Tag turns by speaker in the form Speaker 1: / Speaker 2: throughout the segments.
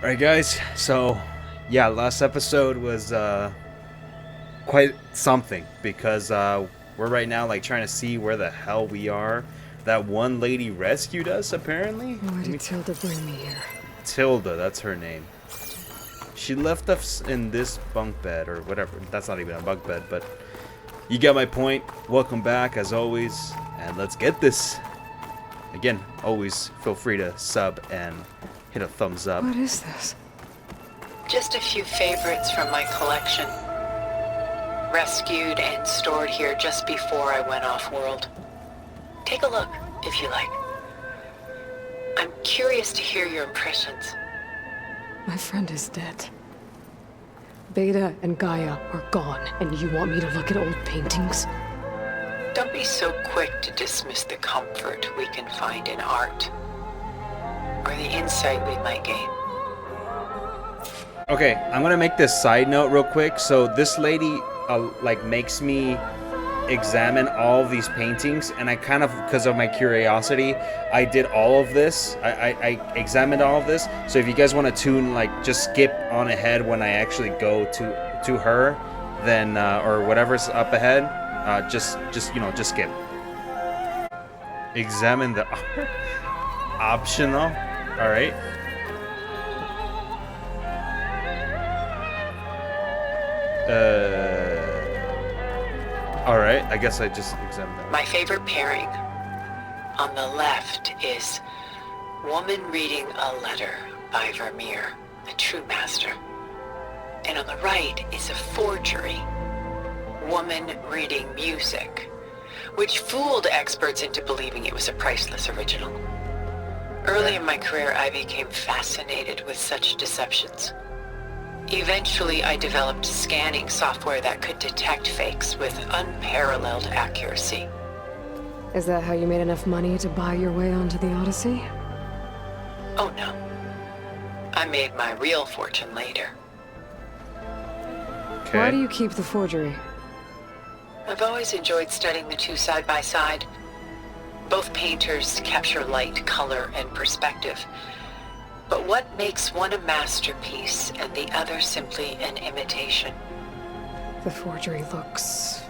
Speaker 1: Alright guys, so yeah, last episode was quite something because we're right now like trying to see where the hell we are. That one lady rescued us apparently.
Speaker 2: Why did Tilda bring me here?
Speaker 1: Tilda, that's her name. She left us in this bunk bed or whatever. That's not even a bunk bed, but you get my point. Welcome back as always, and let's get this. Again, always feel free to sub and hit a thumbs up.
Speaker 2: What is this?
Speaker 3: Just a few favorites from my collection. Rescued and stored here just before I went off-world. Take a look, if you like. I'm curious to hear your impressions.
Speaker 2: My friend is dead. Beta and Gaia are gone, and you want me to look at old paintings?
Speaker 3: Don't be so quick to dismiss the comfort we can find in art, or the insight we might gain.
Speaker 1: Okay, I'm gonna make this side note real quick. So this lady like makes me examine all of these paintings, and I kind of, because of my curiosity, I did all of this. I examined all of this. So if you guys want to tune, like, just skip on ahead when I actually go to her, then or whatever's up ahead, just skip. Examine the optional. All right. All right. I guess I just examined that.
Speaker 3: My favorite pairing on the left is Woman Reading a Letter by Meer, a true master. And on the right is a forgery, Woman Reading Music, which fooled experts into believing it was a priceless original. Early in my career, I became fascinated with such deceptions. Eventually, I developed scanning software that could detect fakes with unparalleled accuracy.
Speaker 2: Is that how you made enough money to buy your way onto the Odyssey?
Speaker 3: Oh no. I made my real fortune later.
Speaker 1: Okay.
Speaker 2: Why do you keep the forgery?
Speaker 3: I've always enjoyed studying the two side by side. Both painters capture light, color, and perspective. But what makes one a masterpiece and the other simply an imitation?
Speaker 2: The forgery looks...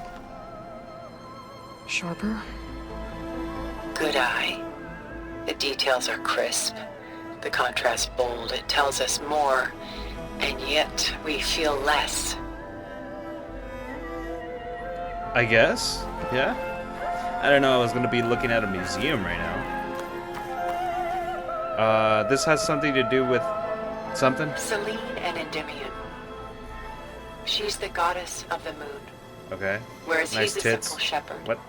Speaker 2: sharper?
Speaker 3: Good eye. The details are crisp, the contrast bold. It tells us more, and yet we feel less.
Speaker 1: I guess. Yeah. I don't know. I was gonna be looking at a museum right now. This has something to do with something.
Speaker 3: Selene and Endymion. She's the goddess of the moon,
Speaker 1: Okay.
Speaker 3: whereas
Speaker 1: Nice
Speaker 3: he's a
Speaker 1: tits.
Speaker 3: simple shepherd.
Speaker 1: What?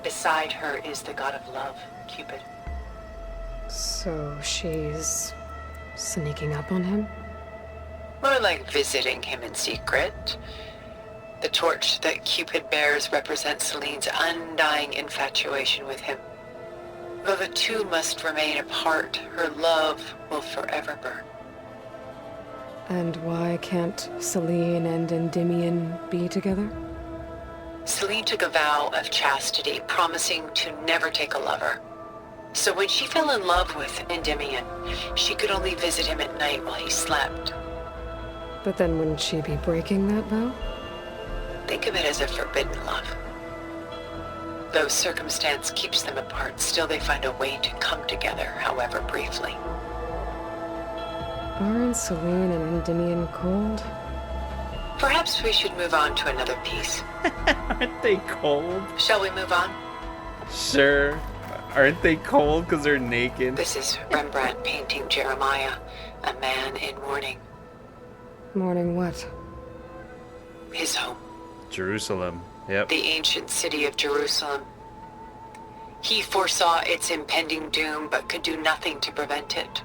Speaker 3: Beside her is the god of love, Cupid.
Speaker 2: So she's... sneaking up on him?
Speaker 3: More like visiting him in secret. The torch that Cupid bears represents Selene's undying infatuation with him. Though the two must remain apart, her love will forever burn.
Speaker 2: And why can't Selene and Endymion be together?
Speaker 3: Selene took a vow of chastity, promising to never take a lover. So when she fell in love with Endymion, she could only visit him at night while he slept.
Speaker 2: But then wouldn't she be breaking that vow?
Speaker 3: Think of it as a forbidden love. Though circumstance keeps them apart, still they find a way to come together, however briefly.
Speaker 2: Aren't Selene and Endymion cold?
Speaker 3: Perhaps we should move on to another piece.
Speaker 1: Aren't they cold?
Speaker 3: Shall we move on?
Speaker 1: Sure. Aren't they cold because they're naked?
Speaker 3: This is Rembrandt painting Jeremiah, a man in mourning.
Speaker 2: Mourning what?
Speaker 3: His home,
Speaker 1: Jerusalem. Yep.
Speaker 3: the ancient city of Jerusalem. He foresaw its impending doom, but could do nothing to prevent it.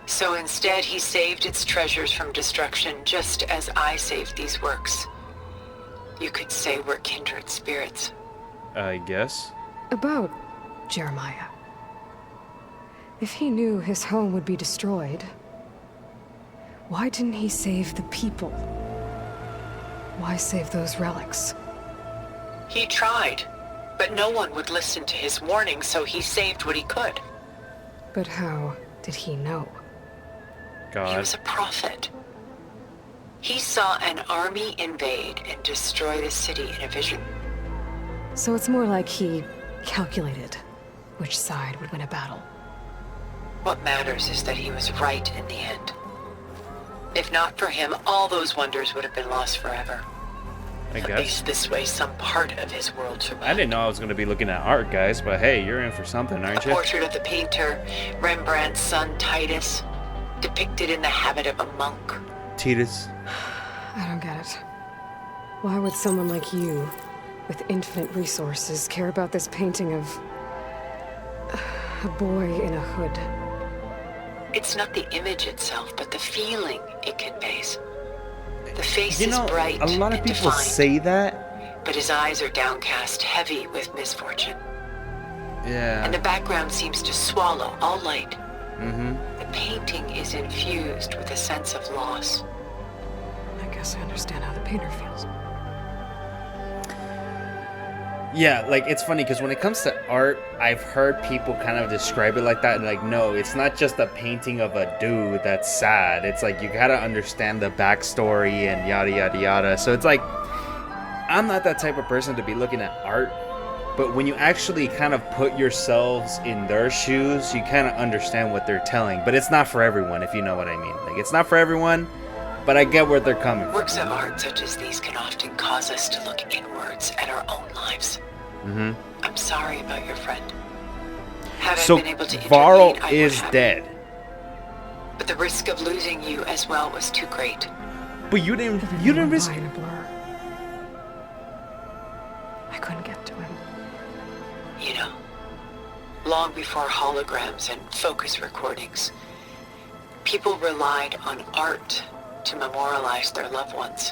Speaker 3: So instead, he saved its treasures from destruction, just as I saved these works. You could say we're kindred spirits.
Speaker 1: I guess.
Speaker 2: About Jeremiah. If he knew his home would be destroyed, why didn't he save the people? Why save those relics?
Speaker 3: He tried, but no one would listen to his warning, so he saved what he could.
Speaker 2: But how did he know?
Speaker 1: God.
Speaker 3: He was a prophet. He saw an army invade and destroy the city in a vision.
Speaker 2: So it's more like he calculated which side would win a battle.
Speaker 3: What matters is that he was right in the end. If not for him, all those wonders would have been lost forever.
Speaker 1: I
Speaker 3: At
Speaker 1: guess.
Speaker 3: least this way, some part of his world survived.
Speaker 1: I didn't know I was going to be looking at art, guys, but hey, you're in for something,
Speaker 3: A
Speaker 1: aren't you?
Speaker 3: portrait of the painter, Rembrandt's son Titus, depicted in the habit of a monk.
Speaker 1: Titus.
Speaker 2: I don't get it. Why would someone like you, with infinite resources, care about this painting of a boy in a hood?
Speaker 3: It's not the image itself, but the feeling it conveys. The face
Speaker 1: You
Speaker 3: is
Speaker 1: know,
Speaker 3: bright
Speaker 1: a lot of
Speaker 3: and
Speaker 1: people
Speaker 3: defined,
Speaker 1: say that.
Speaker 3: but his eyes are downcast, heavy with misfortune.
Speaker 1: Yeah.
Speaker 3: And the background seems to swallow all light.
Speaker 1: Mm-hmm.
Speaker 3: The painting is infused with a sense of loss.
Speaker 2: I guess I understand how the painter feels.
Speaker 1: Yeah, like, it's funny because when it comes to art, I've heard people kind of describe it like that. Like, no, it's not just a painting of a dude that's sad. It's like you gotta understand the backstory and yada yada yada. So it's like, I'm not that type of person to be looking at art. But when you actually kind of put yourselves in their shoes, you kind of understand what they're telling. But it's not for everyone, if you know what I mean. Like, it's not for everyone, but I get where they're coming from.
Speaker 3: Works of art such as these can often cause us to look inwards at our own lives.
Speaker 1: Mm-hmm.
Speaker 3: I'm sorry about your friend. Haven't
Speaker 1: So
Speaker 3: been able to
Speaker 1: Varl
Speaker 3: intervene, I would
Speaker 1: is
Speaker 3: have.
Speaker 1: dead.
Speaker 3: But the risk of losing you as well was too great.
Speaker 1: But you didn't risk.
Speaker 2: By in a blur. I couldn't get to him.
Speaker 3: You know, long before holograms and focus recordings, people relied on art to memorialize their loved ones.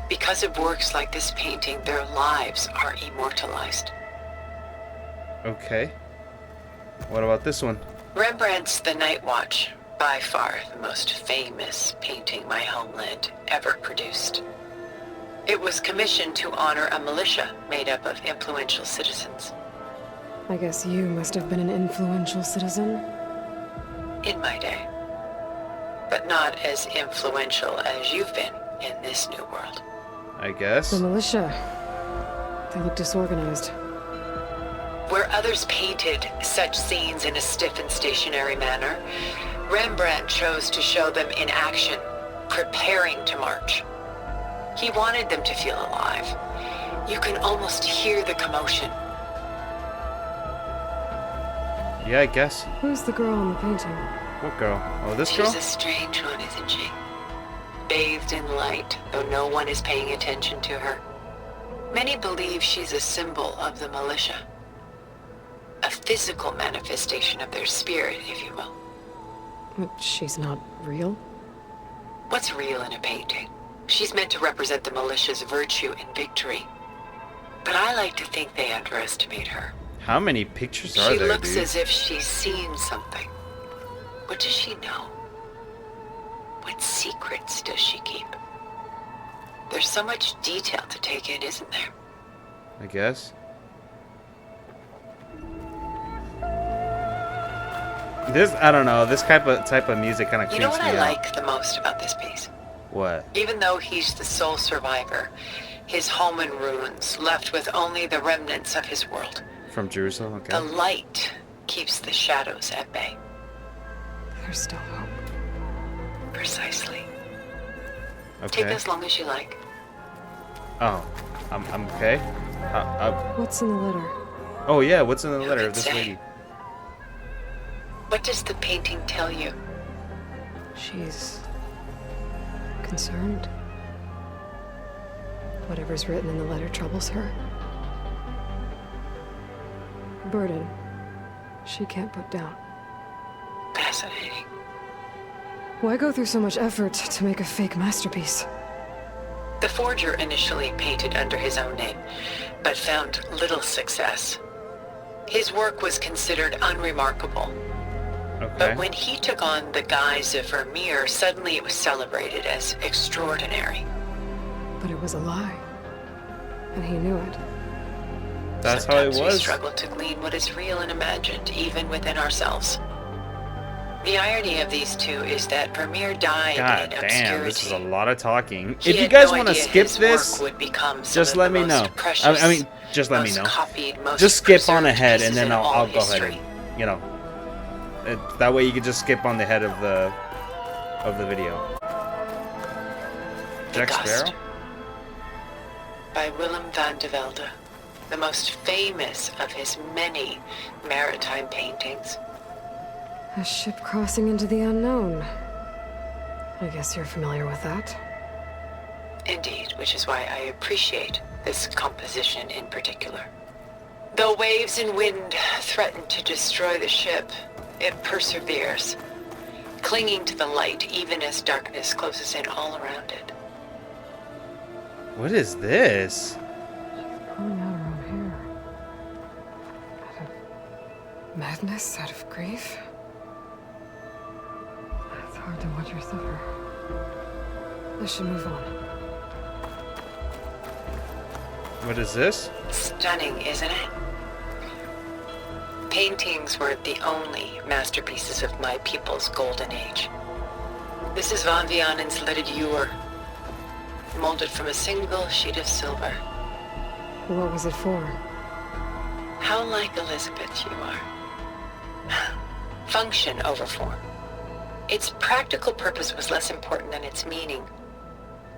Speaker 3: Because of works like this painting, their lives are immortalized.
Speaker 1: Okay. What about this one?
Speaker 3: Rembrandt's The Night Watch, by far the most famous painting my homeland ever produced. It was commissioned to honor a militia made up of influential citizens.
Speaker 2: I guess you must have been an influential citizen.
Speaker 3: In my day. But not as influential as you've been in this new world.
Speaker 1: I guess.
Speaker 2: The militia. They look disorganized.
Speaker 3: Where others painted such scenes in a stiff and stationary manner, Rembrandt chose to show them in action, preparing to march. He wanted them to feel alive. You can almost hear the commotion.
Speaker 1: Yeah, I guess.
Speaker 2: Who's the girl in the painting?
Speaker 1: What girl? Oh, this girl?
Speaker 3: She's a strange one, isn't she? Bathed in light, though no one is paying attention to her. Many believe she's a symbol of the militia. A physical manifestation of their spirit, if you will.
Speaker 2: But she's not real?
Speaker 3: What's real in a painting? She's meant to represent the militia's virtue and victory. But I like to think they underestimate her.
Speaker 1: How many pictures are
Speaker 3: She
Speaker 1: there,
Speaker 3: looks
Speaker 1: dude?
Speaker 3: as if she's seen something. What does she know? What secrets does she keep? There's so much detail to take in, isn't there?
Speaker 1: I guess. This, I don't know. This type of music kind of
Speaker 3: You
Speaker 1: creeps
Speaker 3: know what
Speaker 1: me
Speaker 3: I
Speaker 1: out.
Speaker 3: like the most about this piece?
Speaker 1: What?
Speaker 3: Even though he's the sole survivor, his home in ruins, left with only the remnants of his world.
Speaker 1: From Jerusalem? Okay.
Speaker 3: The light keeps the shadows at bay.
Speaker 2: There's still hope.
Speaker 3: Precisely.
Speaker 1: Okay.
Speaker 3: Take as long as you like.
Speaker 1: Oh, I'm okay.
Speaker 2: What's in the letter?
Speaker 1: Oh yeah, what's in the
Speaker 3: Who
Speaker 1: letter
Speaker 3: can
Speaker 1: of this
Speaker 3: say?
Speaker 1: lady?
Speaker 3: What does the painting tell you?
Speaker 2: She's concerned. Whatever's written in the letter troubles her. A burden she can't put down.
Speaker 3: Fascinating.
Speaker 2: Why go through so much effort to make a fake masterpiece?
Speaker 3: The forger initially painted under his own name, but found little success. His work was considered unremarkable.
Speaker 1: Okay.
Speaker 3: But when he took on the guise of Meer, suddenly it was celebrated as extraordinary.
Speaker 2: But it was a lie. And he knew it.
Speaker 1: That's how it
Speaker 3: Sometimes we
Speaker 1: was.
Speaker 3: struggle to glean what is real and imagined, even within ourselves. The irony of these two is that Vermeer died
Speaker 1: God
Speaker 3: in
Speaker 1: damn, this is a
Speaker 3: obscurity.
Speaker 1: lot of talking.
Speaker 3: He
Speaker 1: If you
Speaker 3: had
Speaker 1: guys
Speaker 3: no
Speaker 1: want to
Speaker 3: idea
Speaker 1: skip
Speaker 3: his
Speaker 1: this,
Speaker 3: work would become some
Speaker 1: just
Speaker 3: of
Speaker 1: let
Speaker 3: the
Speaker 1: me
Speaker 3: most
Speaker 1: know.
Speaker 3: precious,
Speaker 1: I mean, just let me
Speaker 3: most
Speaker 1: know.
Speaker 3: copied, most
Speaker 1: Just skip on
Speaker 3: preserved
Speaker 1: ahead, and
Speaker 3: pieces
Speaker 1: then
Speaker 3: in
Speaker 1: I'll
Speaker 3: all
Speaker 1: go ahead
Speaker 3: history.
Speaker 1: and, you know, that way you can just skip on the head of the video.
Speaker 3: The
Speaker 1: Jack
Speaker 3: Gust
Speaker 1: Sparrow?
Speaker 3: by Willem van de Velde, the most famous of his many maritime paintings.
Speaker 2: A ship crossing into the unknown. I guess you're familiar with that.
Speaker 3: Indeed, which is why I appreciate this composition in particular. Though waves and wind threaten to destroy the ship, it perseveres, clinging to the light even as darkness closes in all around it.
Speaker 1: What is this?
Speaker 2: Pulling out her own hair. Out of madness, out of grief. It's hard to watch her suffer. I should move on.
Speaker 1: What is this?
Speaker 3: Stunning, isn't it? Paintings weren't the only masterpieces of my people's golden age. This is Van Vianen's Leaded Ewer, molded from a single sheet of silver.
Speaker 2: What was it for?
Speaker 3: How like Elizabeth you are. Function over form. Its practical purpose was less important than its meaning.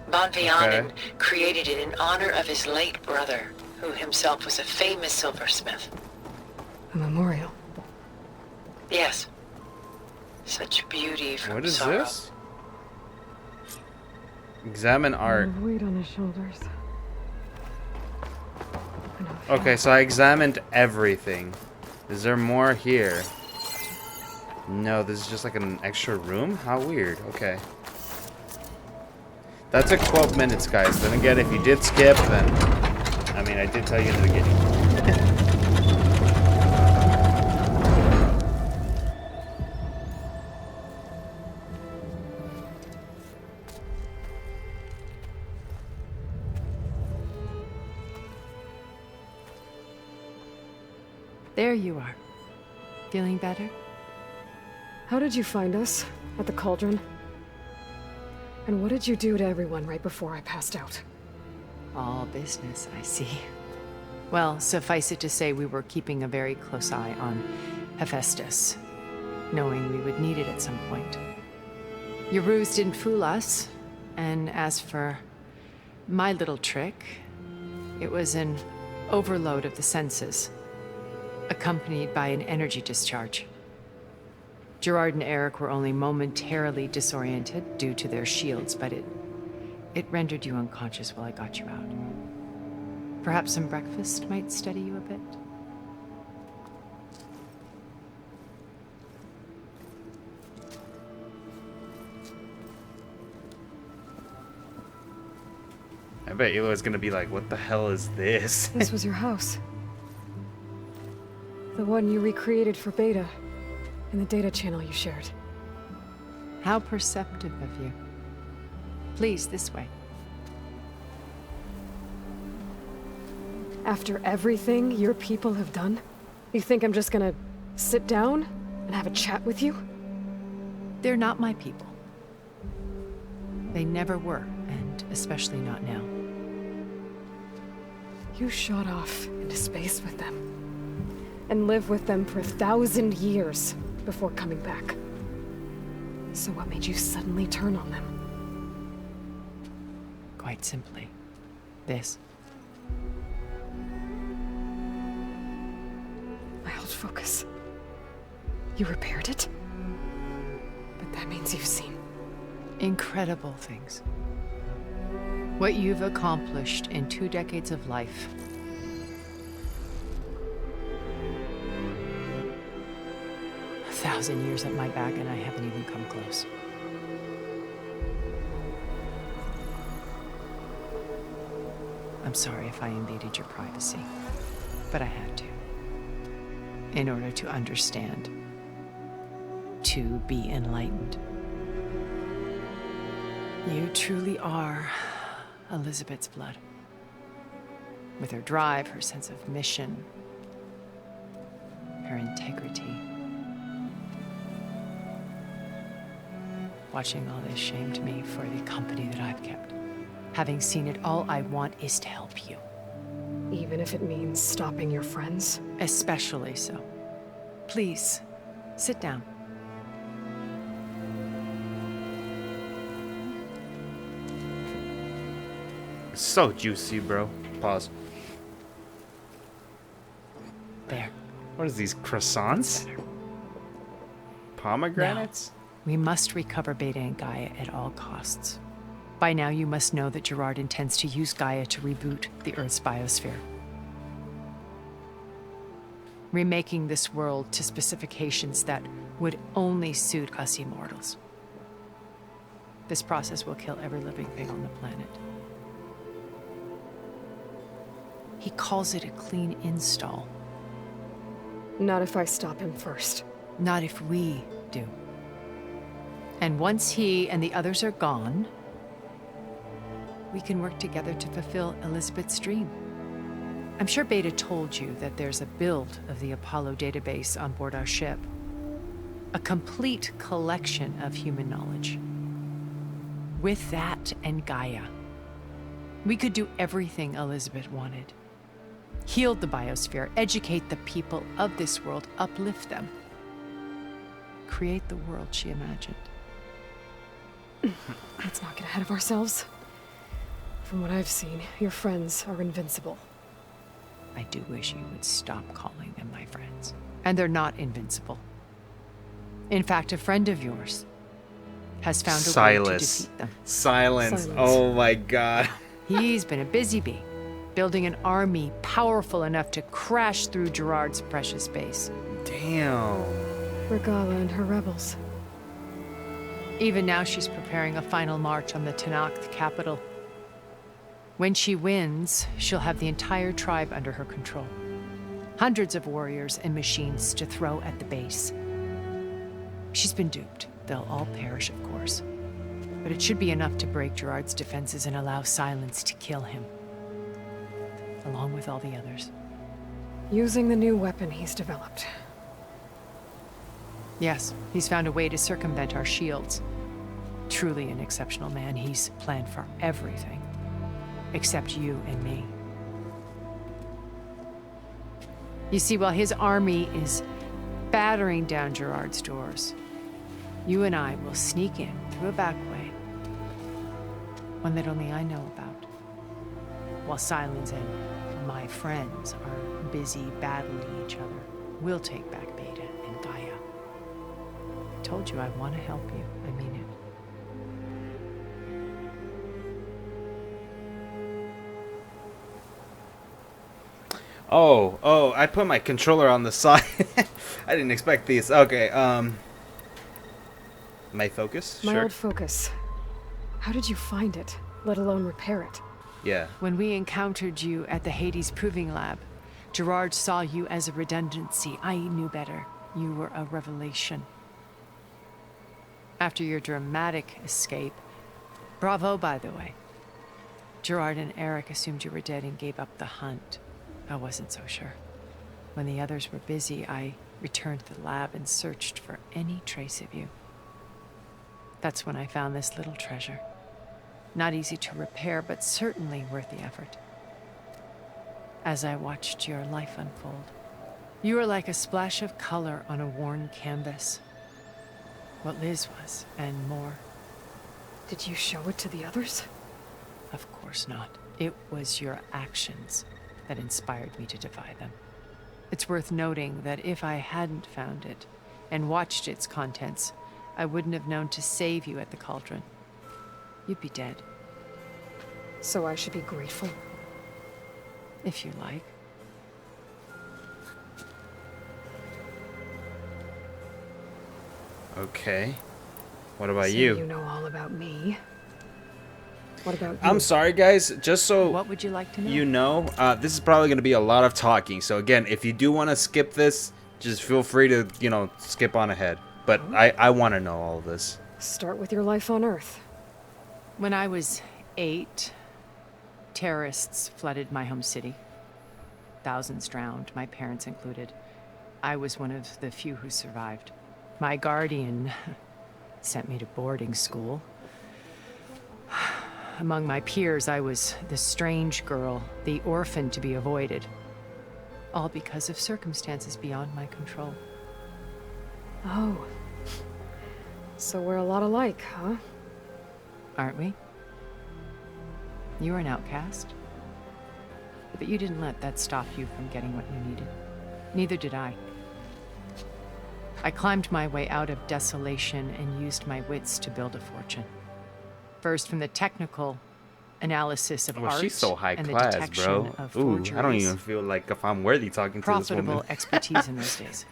Speaker 3: Van Vianen created it in honor of his late brother, who himself was a famous silversmith.
Speaker 2: A memorial.
Speaker 3: Yes. Such beauty from
Speaker 1: What is
Speaker 3: sorrow.
Speaker 1: this? Examine art.
Speaker 2: A weight on his shoulders.
Speaker 1: Okay, so I examined everything. Is there more here? No, this is just like an extra room? How weird. Okay. That took 12 minutes, guys. Then again, if you did skip, then... I mean, I did tell you in the beginning.
Speaker 4: There you are. Feeling better?
Speaker 2: How did you find us? At the cauldron? And what did you do to everyone right before I passed out?
Speaker 4: All business, I see. Well, suffice it to say we were keeping a very close eye on Hephaestus, knowing we would need it at some point. Your ruse didn't fool us, and as for my little trick, it was an overload of the senses, accompanied by an energy discharge. Gerard and Eric were only momentarily disoriented due to their shields, but it rendered you unconscious while I got you out. Perhaps some breakfast might steady you a bit?
Speaker 1: I bet Eloy's gonna be like, what the hell is this?
Speaker 2: This was your house. The one you recreated for Beta, in the data channel you shared.
Speaker 4: How perceptive of you. Please, this way.
Speaker 2: After everything your people have done, you think I'm just gonna sit down and have a chat with you?
Speaker 4: They're not my people. They never were, and especially not now.
Speaker 2: You shot off into space with them, and lived with them for 1,000 years before coming back. So what made you suddenly turn on them?
Speaker 4: Quite simply, this.
Speaker 2: I held focus. You repaired it? But that means you've seen.
Speaker 4: Incredible things. What you've accomplished in 2 decades of life. A 1,000 years at my back and I haven't even come close. I'm sorry if I invaded your privacy, but I had to. In order to understand. To be enlightened. You truly are Elizabeth's blood. With her drive, her sense of mission, her integrity. Watching all this shamed me for the company that I've kept. Having seen it, all I want is to help you.
Speaker 2: Even if it means stopping your friends?
Speaker 4: Especially so. Please, sit down.
Speaker 1: It's so juicy, bro. Pause.
Speaker 4: There.
Speaker 1: What is these croissants?
Speaker 4: Better.
Speaker 1: Pomegranates?
Speaker 4: We must recover Beta and Gaia at all costs. By now, you must know that Gerard intends to use Gaia to reboot the Earth's biosphere. Remaking this world to specifications that would only suit us immortals. This process will kill every living thing on the planet. He calls it a clean install.
Speaker 2: Not if I stop him first.
Speaker 4: Not if we do. And once he and the others are gone, we can work together to fulfill Elizabeth's dream. I'm sure Beta told you that there's a build of the Apollo database on board our ship. A complete collection of human knowledge. With that and Gaia, we could do everything Elizabeth wanted. Heal the biosphere, educate the people of this world, uplift them. Create the world she imagined.
Speaker 2: Let's not get ahead of ourselves. From what I've seen, your friends are invincible.
Speaker 4: I do wish you would stop calling them my friends. And they're not invincible. In fact, a friend of yours has found a way to defeat them.
Speaker 1: Silence. Oh my god.
Speaker 4: He's been a busy bee, building an army powerful enough to crash through Gerard's precious base.
Speaker 1: Damn.
Speaker 2: Regala and her rebels.
Speaker 4: Even now, she's preparing a final march on the Tanakh capital. When she wins, she'll have the entire tribe under her control. Hundreds of warriors and machines to throw at the base. She's been duped. They'll all perish, of course. But it should be enough to break Gerard's defenses and allow Silence to kill him. Along with all the others.
Speaker 2: Using the new weapon he's developed.
Speaker 4: Yes, he's found a way to circumvent our shields. Truly an exceptional man. He's planned for everything. Except you and me. You see, while his army is battering down Gerard's doors, you and I will sneak in through a back way. One that only I know about. While Silence and my friends are busy battling each other, we'll take back Beta and Gaia. I told you I want to help you. I mean it.
Speaker 1: Oh, I put my controller on the side. I didn't expect these. Okay, my focus?
Speaker 2: My
Speaker 1: Sure.
Speaker 2: old focus. How did you find it, let alone repair it?
Speaker 1: Yeah.
Speaker 4: When we encountered you at the Hades Proving Lab, Gerard saw you as a redundancy. I knew better. You were a revelation. After your dramatic escape, bravo, by the way. Gerard and Eric assumed you were dead and gave up the hunt. I wasn't so sure. When the others were busy, I returned to the lab and searched for any trace of you. That's when I found this little treasure. Not easy to repair, but certainly worth the effort. As I watched your life unfold, you were like a splash of color on a worn canvas. What Liz was, and more.
Speaker 2: Did you show it to the others?
Speaker 4: Of course not. It was your actions that inspired me to defy them. It's worth noting that if I hadn't found it and watched its contents, I wouldn't have known to save you at the cauldron. You'd be dead.
Speaker 2: So I should be grateful.
Speaker 4: If you like.
Speaker 1: Okay. What about
Speaker 2: So
Speaker 1: you?
Speaker 2: You know all about me. What about you?
Speaker 1: I'm sorry, guys. Just so
Speaker 4: What would you like to know?
Speaker 1: you know, this is probably going to be a lot of talking. So again, if you do want to skip this, just feel free to, skip on ahead. But I want to know all of this.
Speaker 2: Start with your life on Earth.
Speaker 4: When I was 8, terrorists flooded my home city. Thousands drowned, my parents included. I was one of the few who survived. My guardian sent me to boarding school. Among my peers, I was the strange girl, the orphan to be avoided. All because of circumstances beyond my control.
Speaker 2: Oh. So we're a lot alike, huh?
Speaker 4: Aren't we? You were an outcast. But you didn't let that stop you from getting what you needed. Neither did I. I climbed my way out of desolation and used my wits to build a fortune. First from the technical analysis of art
Speaker 1: She's so high
Speaker 4: and the
Speaker 1: class,
Speaker 4: detection
Speaker 1: bro.
Speaker 4: of
Speaker 1: Ooh,
Speaker 4: forgeries.
Speaker 1: I don't even feel like if I'm worthy talking to this
Speaker 4: Profitable
Speaker 1: woman.
Speaker 4: expertise in those days.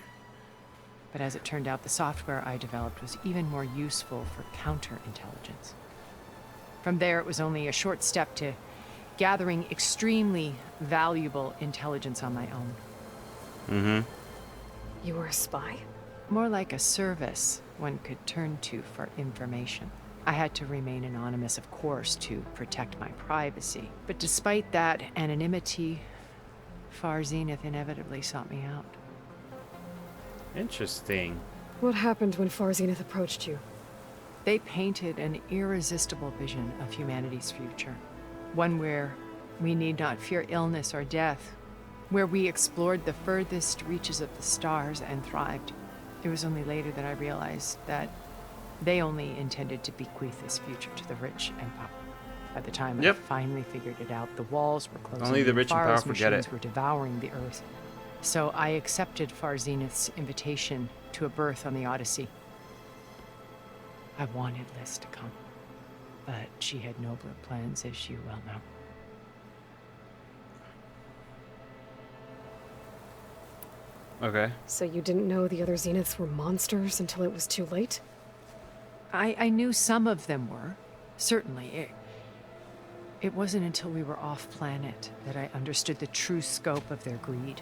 Speaker 4: But as it turned out, the software I developed was even more useful for counterintelligence. From there, it was only a short step to gathering extremely valuable intelligence on my own.
Speaker 1: Mm-hmm.
Speaker 2: You were a spy?
Speaker 4: More like a service one could turn to for information. I had to remain anonymous, of course, to protect my privacy. But despite that anonymity, Far Zenith inevitably sought me out.
Speaker 1: Interesting.
Speaker 2: What happened when Far Zenith approached you?
Speaker 4: They painted an irresistible vision of humanity's future. One where we need not fear illness or death. Where we explored the furthest reaches of the stars and thrived. It was only later that I realized that they only intended to bequeath this future to the rich and powerful. By the time I finally figured it out, the walls were closing.
Speaker 1: Only the rich and
Speaker 4: Far's
Speaker 1: powerful get it.
Speaker 4: machines were devouring the earth. So I accepted Far Zenith's invitation to a birth on the Odyssey. I wanted Liz to come, but she had nobler plans, as you well know.
Speaker 1: Okay.
Speaker 2: So you didn't know the other Zeniths were monsters until it was too late?
Speaker 4: I knew some of them were, certainly. It wasn't until we were off-planet that I understood the true scope of their greed.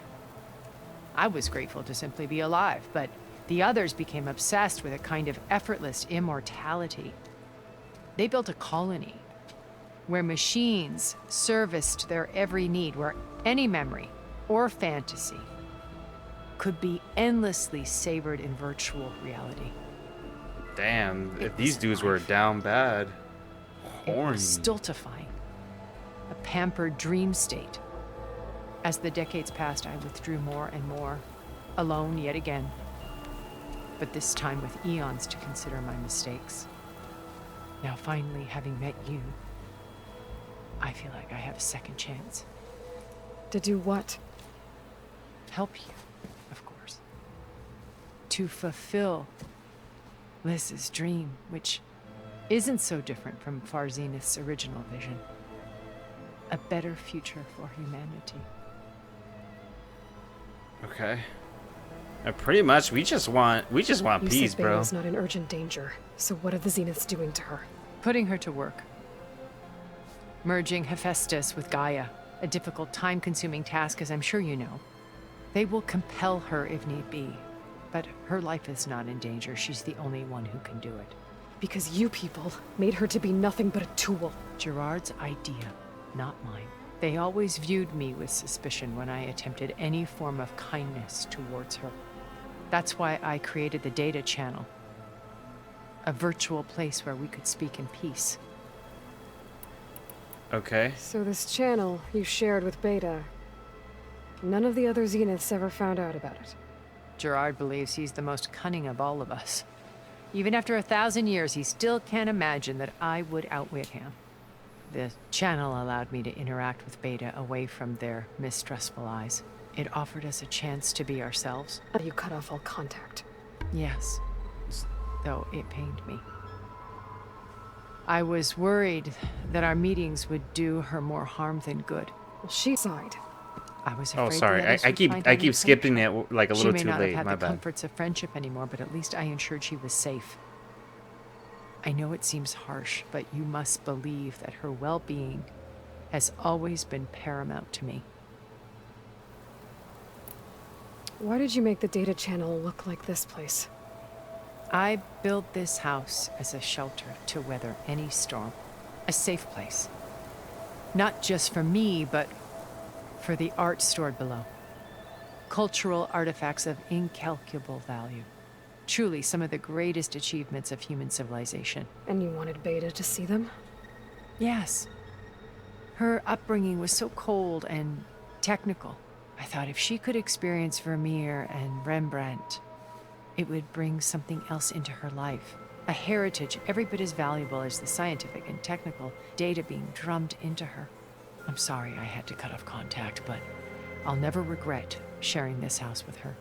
Speaker 4: I was grateful to simply be alive, but the others became obsessed with a kind of effortless immortality. They built a colony where machines serviced their every need, where any memory or fantasy could be endlessly savored in virtual reality.
Speaker 1: Damn,
Speaker 4: It
Speaker 1: if these
Speaker 4: was
Speaker 1: dudes were
Speaker 4: life.
Speaker 1: down bad.
Speaker 4: It
Speaker 1: Horny.
Speaker 4: was stultifying, a pampered dream state. As the decades passed, I withdrew more and more, alone yet again, but this time with eons to consider my mistakes. Now finally, having met you, I feel like I have a second chance.
Speaker 2: To do what?
Speaker 4: Help you, of course. To fulfill Liz's dream, which isn't so different from Far Zenith's original vision. A better future for humanity.
Speaker 1: Okay. Pretty much, we just want
Speaker 2: You
Speaker 1: peace,
Speaker 2: said
Speaker 1: bro.
Speaker 2: Beta's not in urgent danger, so what are the Zeniths doing to her?
Speaker 4: Putting her to work. Merging Hephaestus with Gaia, a difficult, time-consuming task, as I'm sure you know. They will compel her if need be, but her life is not in danger. She's the only one who can do it.
Speaker 2: Because you people made her to be nothing but a tool.
Speaker 4: Gerard's idea, not mine. They always viewed me with suspicion when I attempted any form of kindness towards her. That's why I created the data channel. A virtual place where we could speak in peace.
Speaker 1: Okay.
Speaker 2: So this channel you shared with Beta, none of the other Zeniths ever found out about it.
Speaker 4: Gerard believes he's the most cunning of all of us. Even after 1,000 years, he still can't imagine that I would outwit him. The channel allowed me to interact with Beta away from their mistrustful eyes. It offered us a chance to be ourselves.
Speaker 2: You cut off all contact.
Speaker 4: Yes, though it pained me. I was worried that our meetings would do her more harm than good.
Speaker 2: Well, she sighed.
Speaker 4: I was afraid
Speaker 1: Oh, sorry.
Speaker 4: the others
Speaker 1: I
Speaker 4: would
Speaker 1: keep
Speaker 4: find
Speaker 1: I
Speaker 4: her
Speaker 1: keep skipping it
Speaker 4: unfaithful.
Speaker 1: like a little
Speaker 4: She
Speaker 1: too
Speaker 4: may not
Speaker 1: late.
Speaker 4: have
Speaker 1: My
Speaker 4: had the
Speaker 1: bad.
Speaker 4: comforts of friendship anymore, but at least I ensured she was safe. I know it seems harsh, but you must believe that her well-being has always been paramount to me.
Speaker 2: Why did you make the data channel look like this place?
Speaker 4: I built this house as a shelter to weather any storm. A safe place. Not just for me, but for the art stored below. Cultural artifacts of incalculable value. Truly some of the greatest achievements of human civilization.
Speaker 2: And you wanted Beta to see them?
Speaker 4: Yes. Her upbringing was so cold and technical. I thought if she could experience Vermeer and Rembrandt, it would bring something else into her life. A heritage every bit as valuable as the scientific and technical data being drummed into her. I'm sorry I had to cut off contact, but I'll never regret sharing this house with her.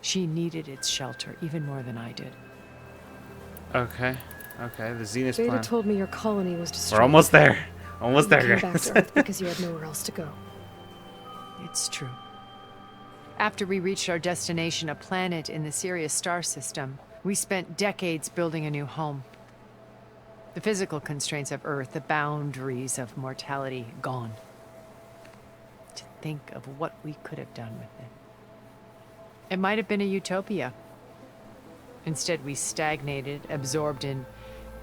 Speaker 4: She needed its shelter even more than I did.
Speaker 1: Okay. Okay, the Zenith
Speaker 2: Beta
Speaker 1: plan.
Speaker 2: told me your colony was destroyed.
Speaker 1: We're almost there. Almost
Speaker 2: You
Speaker 1: there,
Speaker 2: came back
Speaker 1: guys.
Speaker 2: to Earth because you had nowhere else to go.
Speaker 4: It's true. After we reached our destination, a planet in the Sirius star system, we spent decades building a new home. The physical constraints of Earth, the boundaries of mortality, gone. To think of what we could have done with it. It might have been a utopia. Instead, we stagnated, absorbed in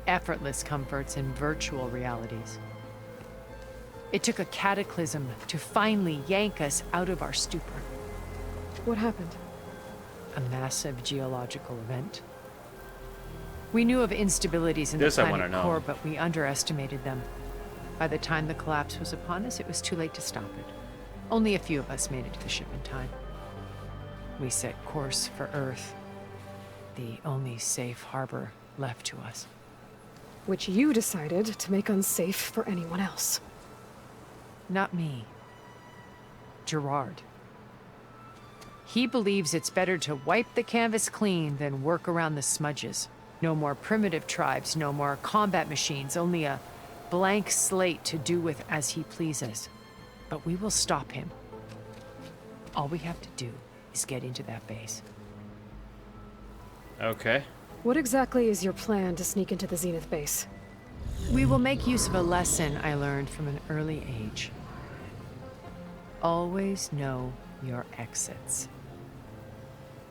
Speaker 4: effortless comforts and virtual realities. It took a cataclysm to finally yank us out of our stupor.
Speaker 2: What happened?
Speaker 4: A massive geological event. We knew of instabilities in the
Speaker 1: This I wanna
Speaker 4: planet
Speaker 1: know.
Speaker 4: core, but we underestimated them. By the time the collapse was upon us, it was too late to stop it. Only a few of us made it to the ship in time. We set course for Earth, the only safe harbor left to us.
Speaker 2: Which you decided to make unsafe for anyone else.
Speaker 4: Not me. Gerard. He believes it's better to wipe the canvas clean than work around the smudges. No more primitive tribes, no more combat machines, only a blank slate to do with as he pleases. But we will stop him. All we have to do is get into that base.
Speaker 1: Okay.
Speaker 2: What exactly is your plan to sneak into the Zenith base?
Speaker 4: We will make use of a lesson I learned from an early age. Always know your exits.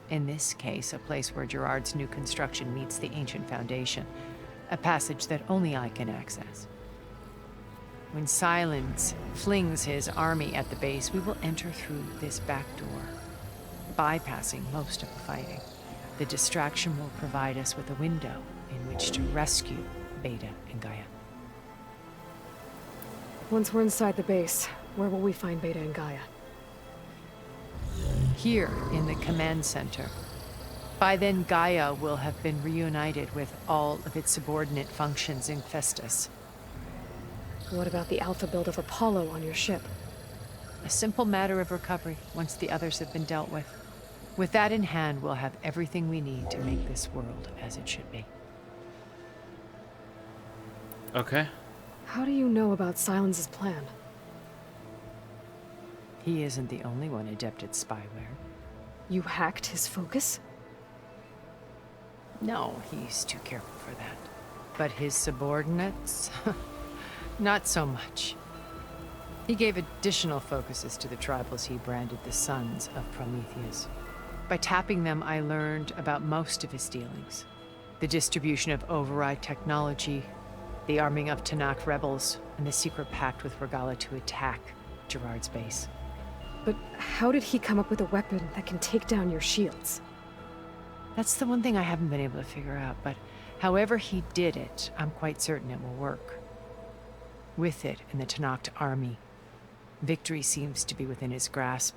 Speaker 4: In this case, a place where Gerard's new construction meets the ancient foundation, a passage that only I can access. When Silence flings his army at the base, we will enter through this back door, bypassing most of the fighting. The distraction will provide us with a window in which to rescue Beta and Gaia.
Speaker 2: Once we're inside the base, where will we find Beta and Gaia?
Speaker 4: Here in the command center. By then, Gaia will have been reunited with all of its subordinate functions in Festus.
Speaker 2: What about the Alpha build of Apollo on your ship?
Speaker 4: A simple matter of recovery once the others have been dealt with. With that in hand, we'll have everything we need to make this world as it should be.
Speaker 1: Okay.
Speaker 2: How do you know about Silence's plan?
Speaker 4: He isn't the only one adept at spyware.
Speaker 2: You hacked his focus?
Speaker 4: No, he's too careful for that. But his subordinates? Not so much. He gave additional focuses to the tribals he branded the Sons of Prometheus. By tapping them, I learned about most of his dealings. The distribution of override technology, the arming of Tanakh rebels, and the secret pact with Regala to attack Gerard's base.
Speaker 2: But how did he come up with a weapon that can take down your shields?
Speaker 4: That's the one thing I haven't been able to figure out, but however he did it, I'm quite certain it will work. With it and the Tanakh army, victory seems to be within his grasp.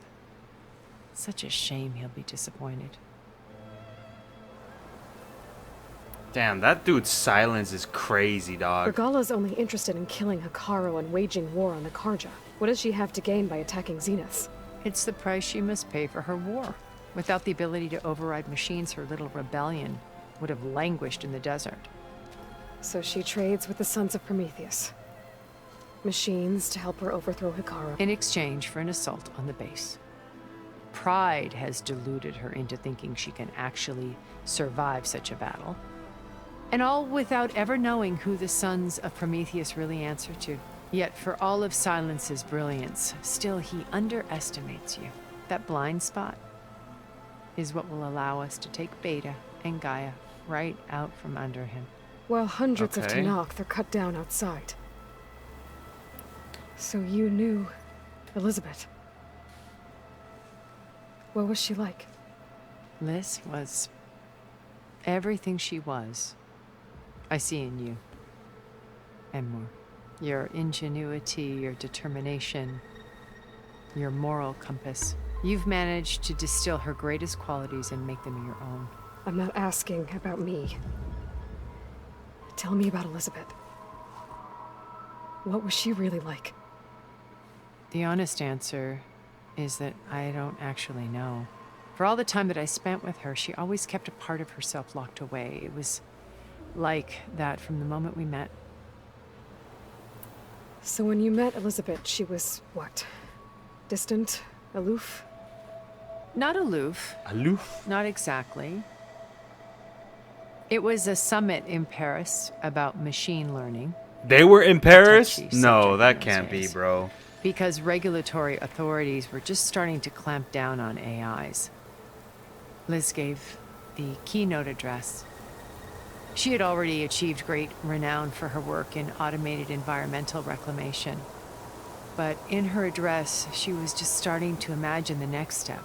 Speaker 4: Such a shame he'll be disappointed.
Speaker 1: Damn, that dude's silence is crazy, dog.
Speaker 2: Regala's only interested in killing Hikaru and waging war on the Karja. What does she have to gain by attacking Zeniths?
Speaker 4: It's the price she must pay for her war. Without the ability to override machines, her little rebellion would have languished in the desert.
Speaker 2: So she trades with the Sons of Prometheus. Machines to help her overthrow Hikaru.
Speaker 4: In exchange for an assault on the base. Pride has deluded her into thinking she can actually survive such a battle. And all without ever knowing who the Sons of Prometheus really answer to. Yet for all of Silence's brilliance, still he underestimates you. That blind spot is what will allow us to take Beta and Gaia right out from under him.
Speaker 2: While hundreds of
Speaker 1: Okay.
Speaker 2: Tanakh are cut down outside. So you knew Elizabeth. What was she like?
Speaker 4: Liz was Everything she was, I see in you. And more. Your ingenuity, your determination, your moral compass. You've managed to distill her greatest qualities and make them your own.
Speaker 2: I'm not asking about me. Tell me about Elizabeth. What was she really like?
Speaker 4: The honest answer is that I don't actually know. For all the time that I spent with her, she always kept a part of herself locked away. It was like that from the moment we met.
Speaker 2: So when you met Elizabeth, she was what? Distant? Aloof?
Speaker 4: Not aloof.
Speaker 1: Aloof?
Speaker 4: Not exactly. It was a summit in Paris about machine learning.
Speaker 1: They were in Paris?
Speaker 4: Touchy
Speaker 1: No,
Speaker 4: subject
Speaker 1: that
Speaker 4: in
Speaker 1: can't
Speaker 4: those
Speaker 1: be,
Speaker 4: days.
Speaker 1: bro.
Speaker 4: Because regulatory authorities were just starting to clamp down on AIs. Liz gave the keynote address. She had already achieved great renown for her work in automated environmental reclamation. But in her address, she was just starting to imagine the next step.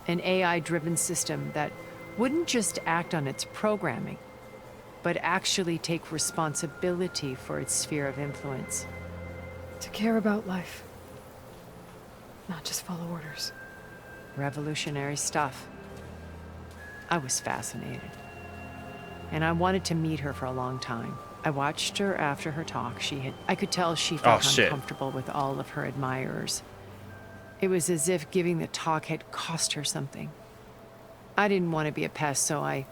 Speaker 4: An AI-driven system that wouldn't just act on its programming, but actually take responsibility for its sphere of influence.
Speaker 2: To care about life. Not just follow orders.
Speaker 4: Revolutionary stuff. I was fascinated. And I wanted to meet her for a long time. I watched her after her talk. I could tell she felt uncomfortable with all of her admirers. It was as if giving the talk had cost her something. I didn't want to be a pest, so I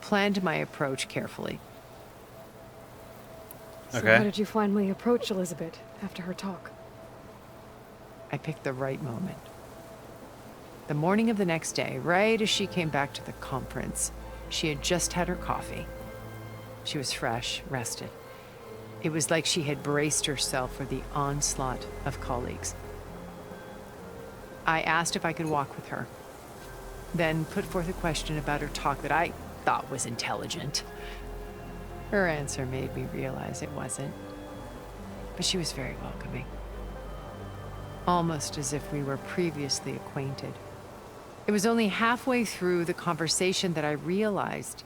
Speaker 4: planned my approach carefully.
Speaker 2: So
Speaker 1: Okay.
Speaker 2: how did you finally approach Elizabeth after her talk?
Speaker 4: I picked the right moment. The morning of the next day, right as she came back to the conference, she had just had her coffee. She was fresh, rested. It was like she had braced herself for the onslaught of colleagues. I asked if I could walk with her, then put forth a question about her talk that I thought was intelligent. Her answer made me realize it wasn't, but she was very welcoming. Almost as if we were previously acquainted. It was only halfway through the conversation that I realized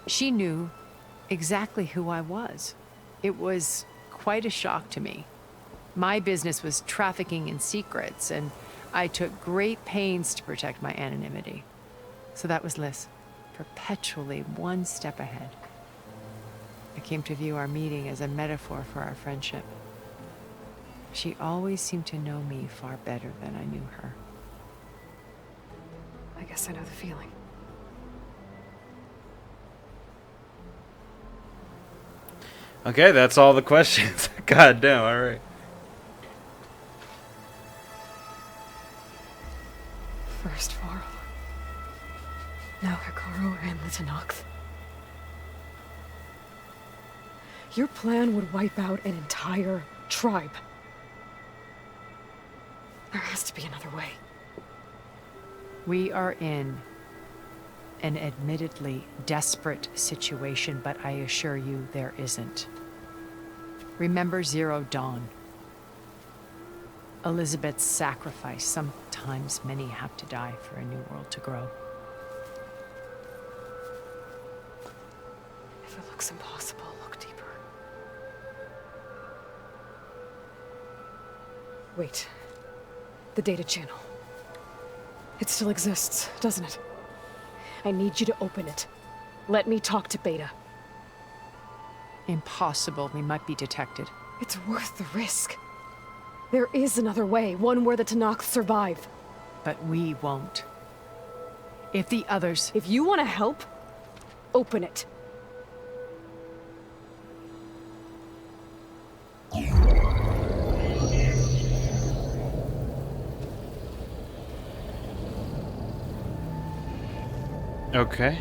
Speaker 4: she knew exactly who I was. It was quite a shock to me. My business was trafficking in secrets, and I took great pains to protect my anonymity. So that was Liz, perpetually one step ahead. I came to view our meeting as a metaphor for our friendship. She always seemed to know me far better than I knew her.
Speaker 2: I guess I know the feeling.
Speaker 1: Okay, that's all the questions. God damn, alright.
Speaker 2: First Varl. Now Hikaru and the Tenakth. Your plan would wipe out an entire tribe. There has to be another way.
Speaker 4: We are in an admittedly desperate situation, but I assure you there isn't. Remember Zero Dawn. Elizabeth's sacrifice. Sometimes many have to die for a new world to grow.
Speaker 2: If it looks impossible, look deeper. Wait. The data channel. It still exists, doesn't it? I need you to open it. Let me talk to Beta.
Speaker 4: Impossible. We might be detected.
Speaker 2: It's worth the risk. There is another way, one where the Tenakth survive.
Speaker 4: But we won't. If the others...
Speaker 2: If you want to help, open it.
Speaker 1: Okay.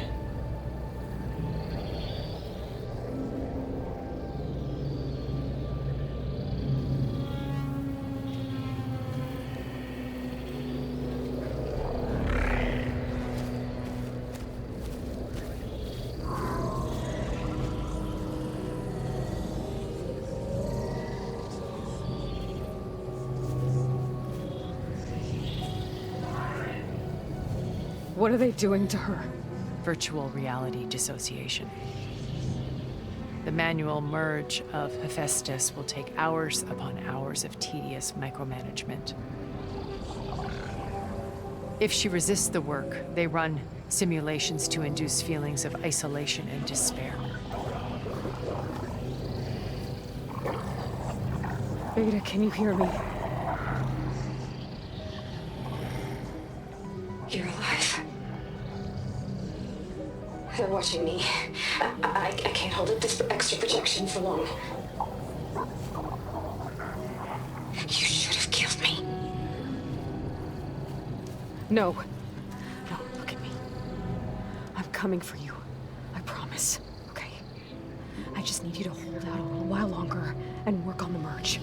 Speaker 2: What are they doing to her?
Speaker 4: virtual reality dissociation. The manual merge of Hephaestus will take hours upon hours of tedious micromanagement. If she resists the work, they run simulations to induce feelings of isolation and despair.
Speaker 2: Beta, can you hear me? You're alive. They're watching me. I can't hold up this extra projection for long. You should have killed me. No. No, look at me. I'm coming for you. I promise. Okay? I just need you to hold out a little while longer and work on the merge.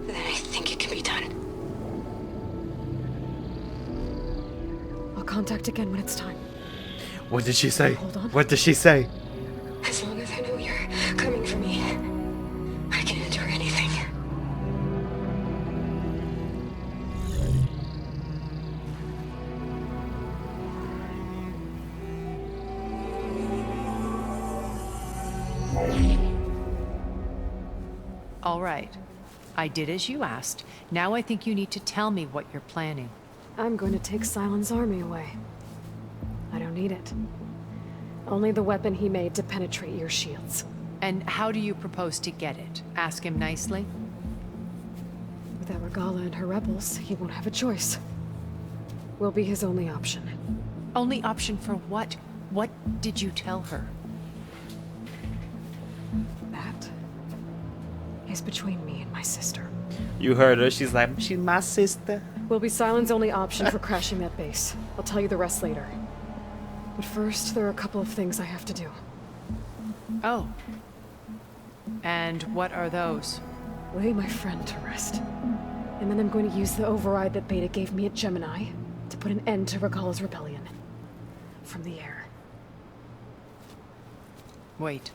Speaker 2: Then I think it can be done. I'll contact again when it's time.
Speaker 1: What did she say?
Speaker 2: Hold on.
Speaker 1: What did she say?
Speaker 2: As long as I know you're coming for me, I can endure anything.
Speaker 4: All right. I did as you asked. Now I think you need to tell me what you're planning.
Speaker 2: I'm going to take Silent's army away. I don't need it. Only the weapon he made to penetrate your shields.
Speaker 4: And how do you propose to get it? Ask him nicely?
Speaker 2: Without Regala and her rebels, he won't have a choice. We'll be his only option.
Speaker 4: Only option for what? What did you tell her?
Speaker 2: That is between me and my sister.
Speaker 1: You heard her. She's like, she's my sister.
Speaker 2: Will be Silent's only option for crashing that base. I'll tell you the rest later. But first, there are a couple of things I have to do.
Speaker 4: Oh. And what are those?
Speaker 2: Lay my friend to rest. And then I'm going to use the override that Beta gave me at Gemini to put an end to Regala's rebellion. From the air.
Speaker 4: Wait.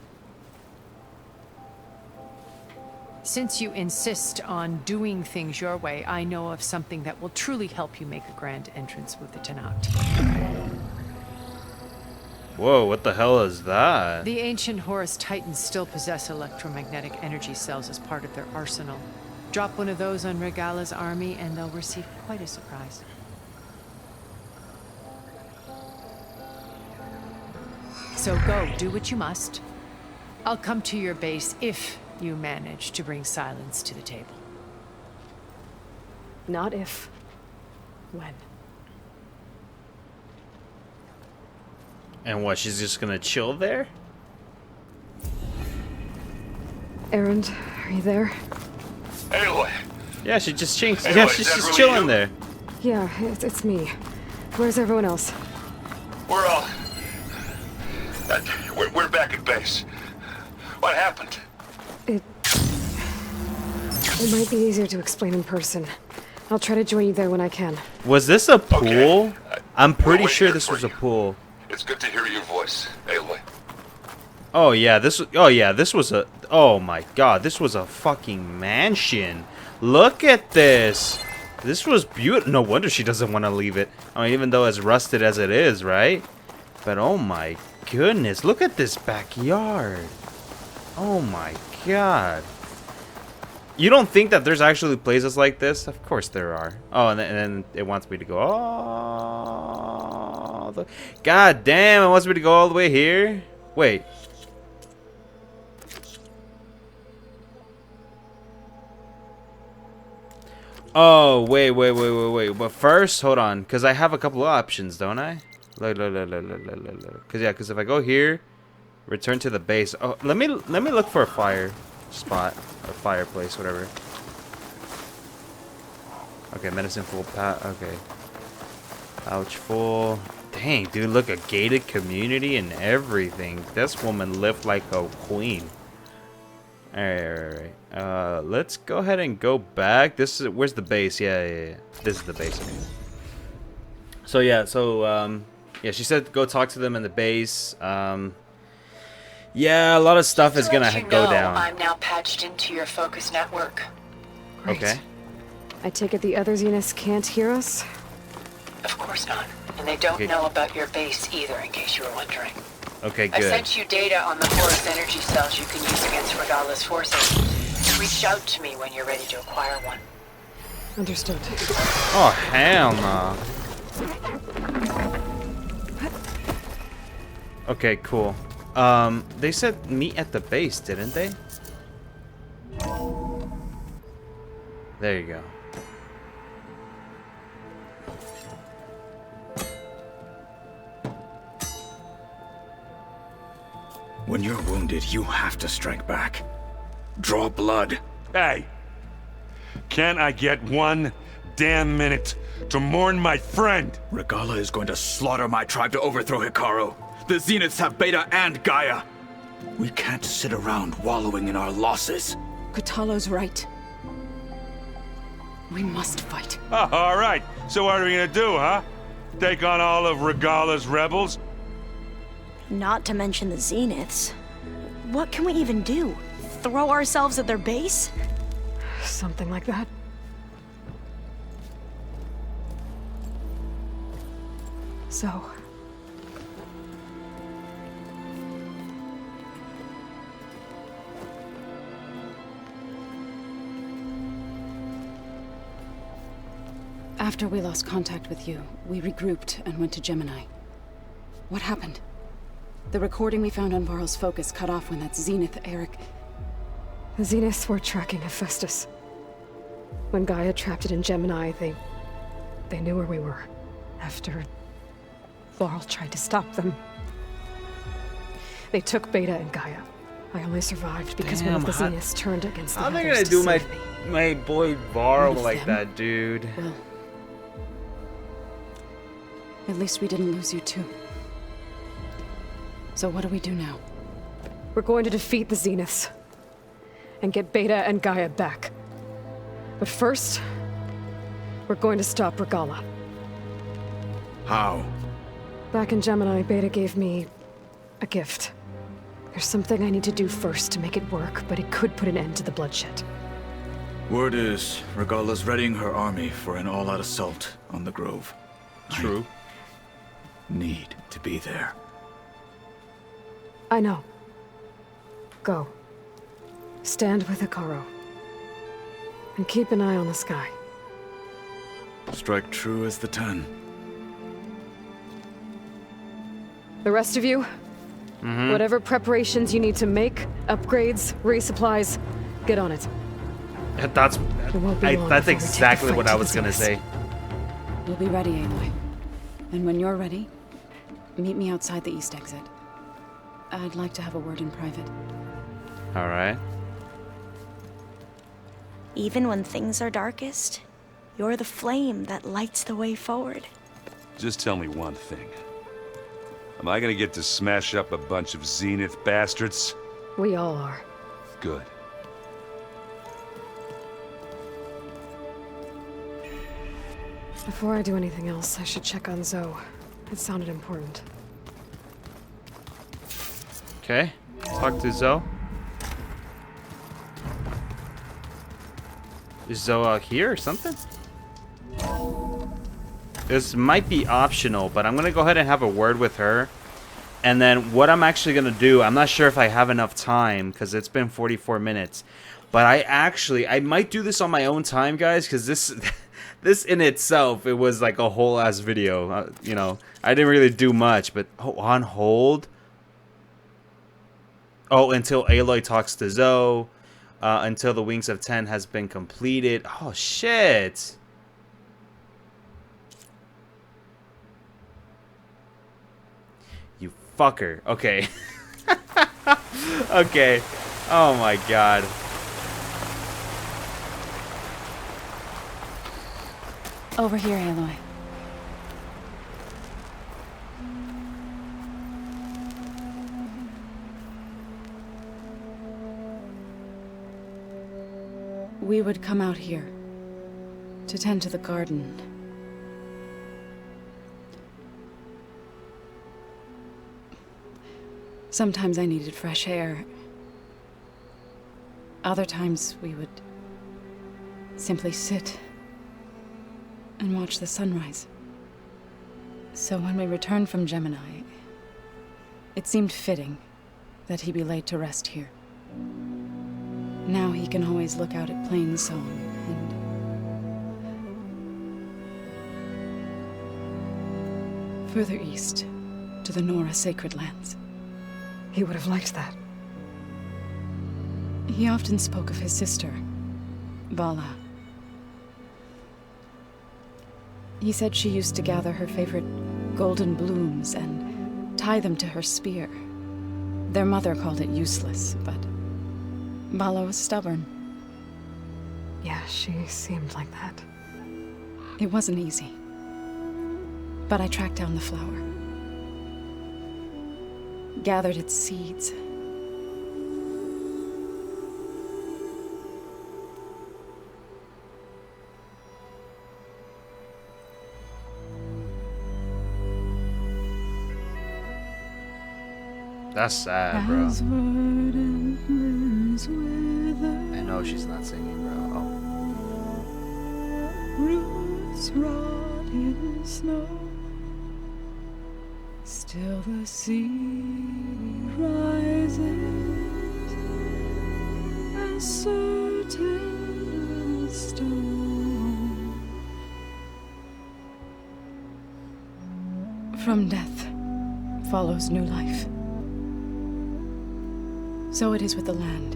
Speaker 4: Since you insist on doing things your way, I know of something that will truly help you make a grand entrance with the Tenat.
Speaker 1: Whoa, what the hell is that?
Speaker 4: The ancient Horus Titans still possess electromagnetic energy cells as part of their arsenal. Drop one of those on Regala's army and they'll receive quite a surprise. So go, do what you must. I'll come to your base if you manage to bring silence to the table.
Speaker 2: Not if. When.
Speaker 1: And what, she's just gonna chill there?
Speaker 2: Erend, are you there?
Speaker 5: Aloy!
Speaker 1: Yeah, she just chinks.
Speaker 5: Hey,
Speaker 1: Yeah,
Speaker 5: what,
Speaker 1: she's
Speaker 5: is that
Speaker 1: just
Speaker 5: really
Speaker 1: chilling
Speaker 5: you?
Speaker 1: there.
Speaker 2: Yeah, it's me. Where's everyone else?
Speaker 5: We're all... we're back at base. What happened?
Speaker 2: It might be easier to explain in person. I'll try to join you there when I can.
Speaker 1: Was this a pool?
Speaker 5: Okay.
Speaker 1: I'm pretty
Speaker 5: We're
Speaker 1: sure
Speaker 5: waiting
Speaker 1: this
Speaker 5: for
Speaker 1: was a
Speaker 5: you.
Speaker 1: pool.
Speaker 5: It's good to hear your voice, Aloy.
Speaker 1: Oh yeah, this was a. Oh my god, this was a fucking mansion. Look at this. This was beautiful. No wonder she doesn't want to leave it. I mean, even though as rusted as it is, right? But oh my goodness, look at this backyard. Oh my god. You don't think that there's actually places like this? Of course there are. Oh, and then it wants me to go. Oh, god damn! It wants me to go all the way here. Wait. Oh, wait. But first, hold on, because I have a couple of options, don't I? Because if I go here, return to the base. Oh, let me look for a fire spot or fireplace, whatever. Okay, medicine full. Okay, pouch full. Dang, dude, look, a gated community and everything. This woman lived like a queen. Alright. Let's go ahead and go back. This is, where's the base? Yeah. This is the base. Okay. So, yeah, she said go talk to them in the base. Yeah, a lot of stuff is
Speaker 3: To
Speaker 1: gonna
Speaker 3: let you
Speaker 1: go
Speaker 3: know,
Speaker 1: down.
Speaker 3: I'm now patched into your focus network.
Speaker 2: Great.
Speaker 1: Okay.
Speaker 2: I take it the other Zeniths can't hear us?
Speaker 3: Of course not. And they don't
Speaker 1: Okay.
Speaker 3: know about your base either, in case you were wondering.
Speaker 1: Okay,
Speaker 3: I
Speaker 1: good.
Speaker 3: sent you data on the porous energy cells you can use against Regala's forces. Reach out to me when you're ready to acquire one.
Speaker 2: Understood.
Speaker 1: Oh, hell no. Okay, cool. They said meet at the base, didn't they? There you go.
Speaker 6: When you're wounded, you have to strike back. Draw blood.
Speaker 5: Hey! Can't I get one damn minute to mourn my friend?
Speaker 6: Regala is going to slaughter my tribe to overthrow Hikaru. The Zeniths have Beta and Gaia. We can't sit around wallowing in our losses.
Speaker 7: Kutalo's right. We must fight.
Speaker 5: All right, so what are we gonna do, huh? Take on all of Regala's rebels?
Speaker 8: Not to mention the Zeniths. What can we even do? Throw ourselves at their base?
Speaker 2: Something like that. So...
Speaker 7: After we lost contact with you, we regrouped and went to Gemini. What happened? The recording we found on Varl's focus cut off when that Zenith, Eric...
Speaker 2: The Zeniths were tracking Hephaestus. When Gaia trapped it in Gemini, they knew where we were. After Varl tried to stop them. They took Beta and Gaia. I only survived because one of the
Speaker 1: Damn,
Speaker 2: Zeniths turned against the
Speaker 1: How are they
Speaker 2: others
Speaker 1: gonna
Speaker 2: to
Speaker 1: do my
Speaker 2: save me.
Speaker 1: my boy Varl
Speaker 7: One of
Speaker 1: like
Speaker 7: them?
Speaker 1: that, dude?
Speaker 7: Well... At least we didn't lose you too. So what do we do now?
Speaker 2: We're going to defeat the Zeniths. And get Beta and Gaia back. But first, we're going to stop Regala.
Speaker 6: How?
Speaker 2: Back in Gemini, Beta gave me a gift. There's something I need to do first to make it work, but it could put an end to the bloodshed.
Speaker 6: Word is, Regala's readying her army for an all-out assault on the Grove.
Speaker 1: True.
Speaker 6: I need to be there.
Speaker 2: I know. Go. Stand with Hikaru. And keep an eye on the sky.
Speaker 6: Strike true as the 10.
Speaker 2: The rest of you, whatever preparations you need to make, upgrades, resupplies, get on it.
Speaker 1: That's
Speaker 2: It won't be long
Speaker 1: that's
Speaker 2: before we take the
Speaker 1: exactly
Speaker 2: fight
Speaker 1: what
Speaker 2: to
Speaker 1: I
Speaker 2: the
Speaker 1: was gonna
Speaker 2: Zeniths.
Speaker 1: say.
Speaker 7: We'll be ready, Aloy. And when you're ready, meet me outside the east exit. I'd like to have a word in private.
Speaker 1: All right.
Speaker 8: Even when things are darkest, you're the flame that lights the way forward.
Speaker 5: Just tell me one thing. Am I gonna get to smash up a bunch of Zenith bastards?
Speaker 2: We all are.
Speaker 5: Good.
Speaker 2: Before I do anything else, I should check on Zoe. It sounded important.
Speaker 1: Okay. Talk to Zoe. Is Zoe out here or something? This might be optional, but I'm gonna go ahead and have a word with her. And then what I'm actually gonna do, I'm not sure if I have enough time because it's been 44 minutes. But I might do this on my own time, guys, because this in itself, it was like a whole ass video. You know, I didn't really do much, but on hold. Oh, until Aloy talks to Zoe. Until the Wings of 10 has been completed. Oh, shit. You fucker. Okay. Okay. Oh, my God.
Speaker 7: Over here, Aloy. We would come out here to tend to the garden. Sometimes I needed fresh air. Other times we would simply sit and watch the sunrise. So when we returned from Gemini, it seemed fitting that he be laid to rest here. Now he can always look out at Plain Song and further east to the Nora Sacred Lands.
Speaker 2: He would have liked that.
Speaker 7: He often spoke of his sister, Vala. He said she used to gather her favorite golden blooms and tie them to her spear. Their mother called it useless, but Vala was stubborn.
Speaker 2: Yeah, she seemed like that.
Speaker 7: It wasn't easy. But I tracked down the flower. Gathered its seeds.
Speaker 1: That's sad, bro. I know she's not singing, bro.
Speaker 7: Roots rot in snow. Still the sea rises as certain as stone. From death follows new life. So it is with the land.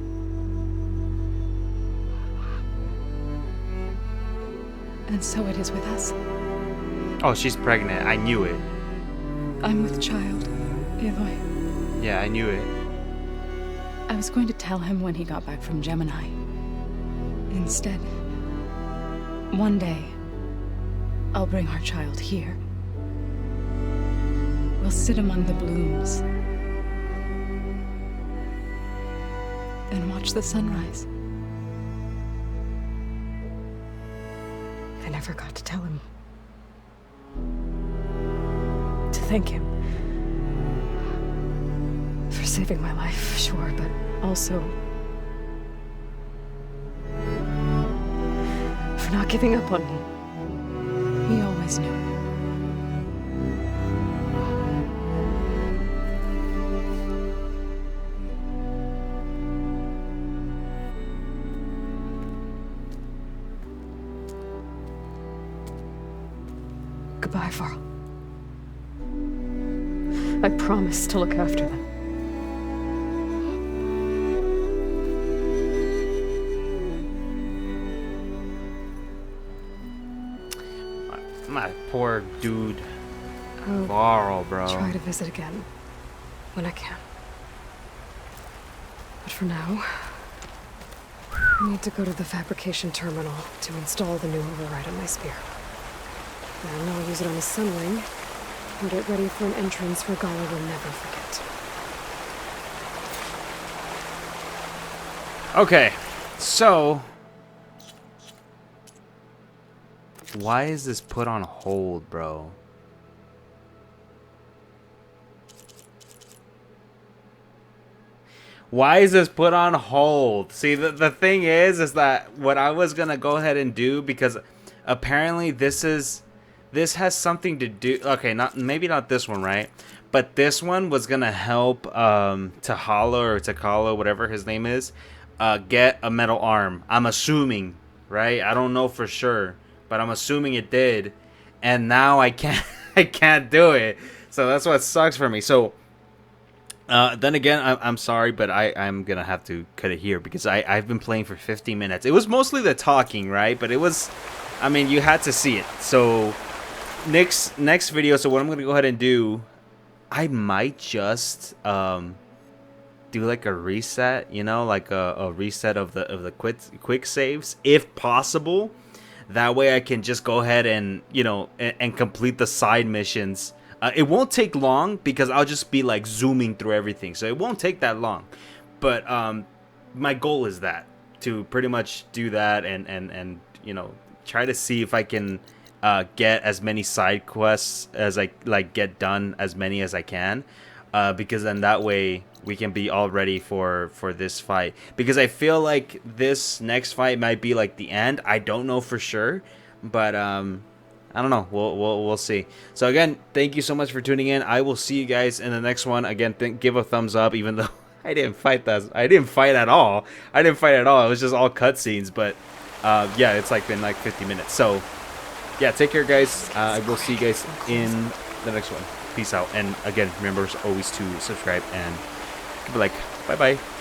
Speaker 7: And so it is with us.
Speaker 1: Oh, she's pregnant. I knew it.
Speaker 7: I'm with child, Aloy.
Speaker 1: Yeah, I knew it.
Speaker 7: I was going to tell him when he got back from Gemini. Instead, one day, I'll bring our child here. We'll sit among the blooms and watch the sunrise.
Speaker 2: I never got to tell him. To thank him. For saving my life, sure, but also for not giving up on me.
Speaker 7: He always knew.
Speaker 2: Goodbye, Varl. I promise to look after them.
Speaker 1: My poor dude.
Speaker 2: I'll
Speaker 1: Varl, bro.
Speaker 2: try to visit again when I can. But for now, I need to go to the fabrication terminal to install the new override on my spear. Then I'll use it on the sunwing and get ready for an entrance where Gala will never forget.
Speaker 1: Okay, so why is this put on hold, bro? Why is this put on hold? See, the thing is that what I was gonna go ahead and do, because apparently this has something to do. Okay, maybe not this one, right? But this one was gonna help Tahala or Takala, whatever his name is, get a metal arm. I'm assuming, right? I don't know for sure, but I'm assuming it did. And now I can't I can't do it. So that's what sucks for me. So then again, I'm sorry, but I'm gonna have to cut it here because I've been playing for 50 minutes. It was mostly the talking, right? But it was, I mean, you had to see it. So next video, so what I'm gonna go ahead and do, I might just do like a reset, you know, like a reset of the quick saves if possible. That way I can just go ahead and, you know, and complete the side missions. It won't take long because I'll just be like zooming through everything, so it won't take that long. But my goal is that, to pretty much do that and you know, try to see if I can get as many side quests as I get done, as many as I can. because then that way we can be all ready for this fight. Because I feel like this next fight might be like the end. I don't know for sure, but I don't know. We'll see. So again, thank you so much for tuning in. I will see you guys in the next one. Again, give a thumbs up, even though I didn't fight that. I didn't fight at all. It was just all cutscenes. But yeah, it's like been like 50 minutes. So yeah, take care, guys. I will see you guys in the next one. Peace out. And again, remember always to subscribe and be like, bye bye.